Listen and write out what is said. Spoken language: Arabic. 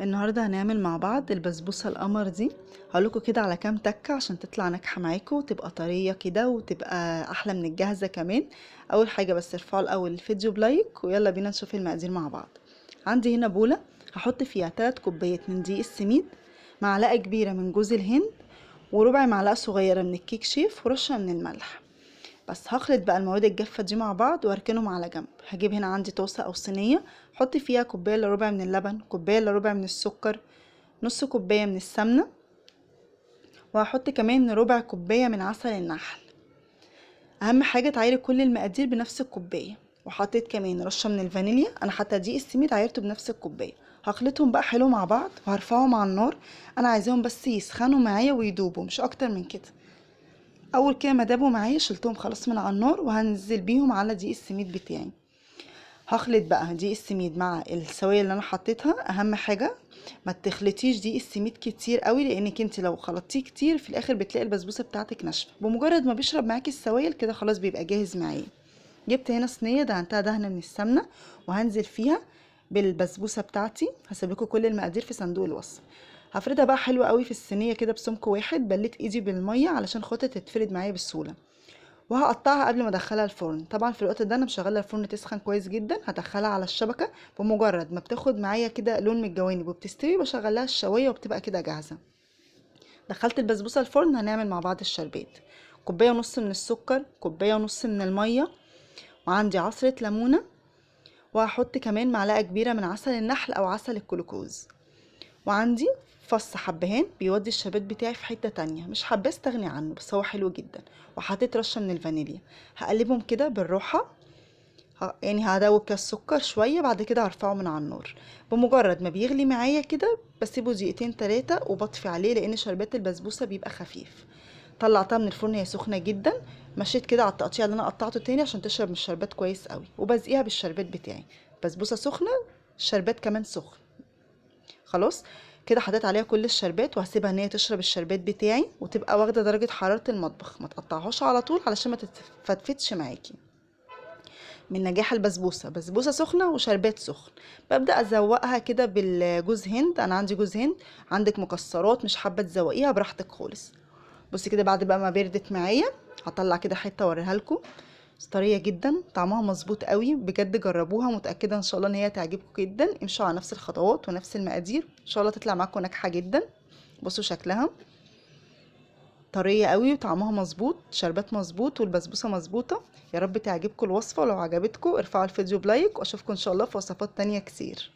النهارده هنعمل مع بعض البسبوسه القمر دي. هقولكوا كده على كام تكه عشان تطلع ناجحه معاكم وتبقى طريه كده وتبقى احلى من الجاهزه كمان. اول حاجه بس ارفعوا الاول الفيديو بلايك ويلا بينا نشوف المقادير مع بعض. عندي هنا بوله هحط فيها 3 كوبايات من دقيق السميد، معلقه كبيره من جوز الهند، وربع معلقه صغيره من الكيك شيف، ورشه من الملح. بس هخلط بقى المواد الجافة دي مع بعض واركنهم على جنب. هجيب هنا عندي طاسة او صينية، احط فيها كوباية الا ربع من اللبن، كوباية الا ربع من السكر، نص كوباية من السمنة، وهحط كمان ربع كوباية من عسل النحل. اهم حاجة تعايري كل المقادير بنفس الكوباية. وحطيت كمان رشة من الفانيليا، انا حتى دي السميد عايرته بنفس الكوباية. هخلطهم بقى حلو مع بعض وهرفعهم على النار. انا عايزاهم بس يسخنوا معايا ويدوبوا، مش اكتر من كده. اول كده ما دابوا معايا شلتهم خلاص من على النار وهنزل بيهم على دقيق السميد بتاعي. هخلط بقى دقيق السميد مع السوائل اللي انا حطيتها. اهم حاجه ما تخلطيش دقيق السميد كتير قوي، لانك انت لو خلطتيه كتير في الاخر بتلاقي البسبوسه بتاعتك ناشفه. بمجرد ما بيشرب معاكي السوائل كده خلاص بيبقى جاهز معايا. جبت هنا صينيه دهنتها دهنه من السمنه وهنزل فيها بالبسبوسه بتاعتي. هسيب لكم كل المقادير في صندوق الوصف. هفردها بقى حلوه قوي في الصينيه كده بسمك واحد، بليت ايدي بالميه علشان خاطر تتفرد معايا بسهوله. وهقطعها قبل ما ادخلها الفرن. طبعا في الوقت ده انا مشغله الفرن تسخن كويس جدا. هدخلها على الشبكه، بمجرد ما بتاخد معايا كده لون من الجوانب وبتستوي بشغلها الشوايه وبتبقى كده جاهزه. دخلت البسبوسه الفرن. هنعمل مع بعض الشربات. كوبايه ونص من السكر، كوبايه ونص من الميه، وعندي عصره ليمونه، وهحط كمان معلقه كبيره من عسل النحل او عسل الكلوكوز، وعندي فص حبهان بيودي الشربات بتاعي في حتة تانية. مش حابة استغني عنه بس هو حلو جدا. وحطيت رشة من الفانيليا. هقلبهم كده بالراحة. يعني هدوب كده السكر شوية، بعد كده هرفعه من على النار. بمجرد ما بيغلي معايا كده بسيبه دقيقتين 3 وبطفي عليه، لان شربات البسبوسة بيبقى خفيف. طلعتها من الفرن هي سخنة جدا. مشيت كده على التقطيع اللي انا قطعته تاني عشان تشرب من الشربات كويس قوي، وبزقيها بالشربات بتاعي. بسبوسة سخنة، الشربات كمان سخن. خلاص كده حطيت عليها كل الشربات وهسيبها ان هي تشرب الشربات بتاعي وتبقى واخده درجه حراره المطبخ. ما تقطعهاش على طول علشان ما تتفتفتش معاكي. من نجاح البسبوسه، بسبوسه سخنه وشربات سخن. ببدا ازوقها كده بالجوز هند. انا عندي جوز هند، عندك مكسرات مش حابه تزوقيها براحتك خالص. بصي كده بعد بقى ما بردت معايا هطلع كده حته اوريها لكم. طريه جدا، طعمها مظبوط قوي بجد. جربوها، متاكده ان شاء الله ان هي تعجبكم جدا. امشوا على نفس الخطوات ونفس المقادير ان شاء الله تطلع معاكم ناجحه جدا. بصوا شكلها طريه قوي وطعمها مظبوط، شربات مظبوط والبسبوسه مظبوطه. يا رب تعجبكم الوصفه، ولو عجبتكم ارفعوا الفيديو بلايك، واشوفكم ان شاء الله في وصفات تانية كتير.